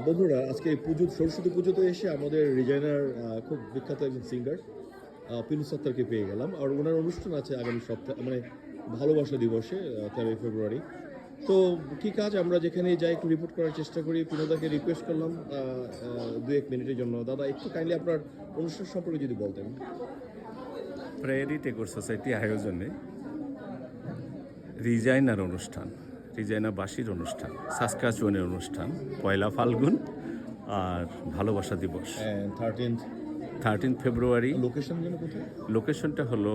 বন্ধুরা আজকে এই পুজো সরস্বতী পুজোতে এসে আমাদের রিজাইনার খুব বিখ্যাত একজন সিঙ্গার পিনু সত্তারকে পেয়ে গেলাম। আর ওনার অনুষ্ঠান আছে আগামী সপ্তাহে, মানে ভালোবাসা দিবসে 13 ফেব্রুয়ারি। তো কি কাজ, আমরা যেখানে যাই একটু রিপোর্ট করার চেষ্টা করি। পিনুদাকে রিকোয়েস্ট করলাম 2-1 মিনিটের জন্য, দাদা একটু কাইন্ডলি আপনার অনুষ্ঠান সম্পর্কে যদি বলতেন। প্রেয়ারি টেকর সোসাইটি আয়োজনে রিজাইনার অনুষ্ঠান, রিজাইনাবাসীর অনুষ্ঠান, সাসকাচুয়ানের অনুষ্ঠান, পয়লা ফাল্গুন আর ভালোবাসা দিবস 13 ফেব্রুয়ারি। লোকেশন যেন কোথায়? লোকেশনটা হলো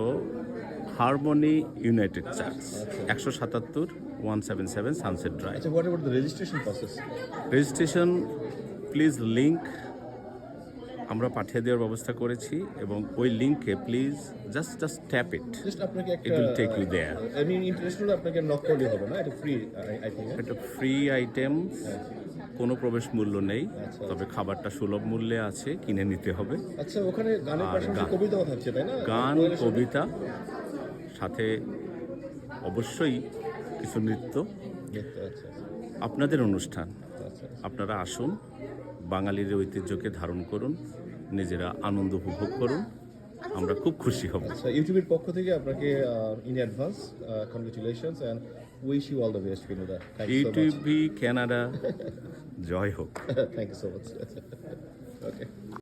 Harmony United Church, 177 Sunset Drive. আচ্ছা, what about the registration process? Registration please link আমরা পাঠিয়ে দেওয়ার ব্যবস্থা করেছি, এবং ওই লিঙ্কে please just tap it, just আপনাকে it will take you there. আমি ইন্টারেস্ট হলে আপনাকে নক করলে হবে না? এটা ফ্রি আই থিংক। এটা ফ্রি আইটেম, কোনো প্রবেশ মূল্য নেই, আচ্ছা, তবে খাবারটা সুলভ মূল্যে আছে, কিনে নিতে হবে। আচ্ছা, ওখানে গানের আর পাশাপাশি কবিতাও থাকছে তাই না? গান, কোয়েলের সাথে? কবিতা, সাথে অবশ্যই কিছু নৃত্য। আচ্ছা আচ্ছা আপনাদের অনুষ্ঠান, আচ্ছা। আপনারা আসুন, বাঙালির ঐতিহ্যকে ধারণ করুন, নিজেরা আনন্দ উপভোগ করুন, আমরা খুব খুশি হব। আচ্ছা, ইউটিউবের পক্ষ থেকে আপনাকে in advance congratulations and wish you all the best Binoda. Thank you so much. ইউটিউবি কানাডা জয় হোক। Thank you so much. Okay.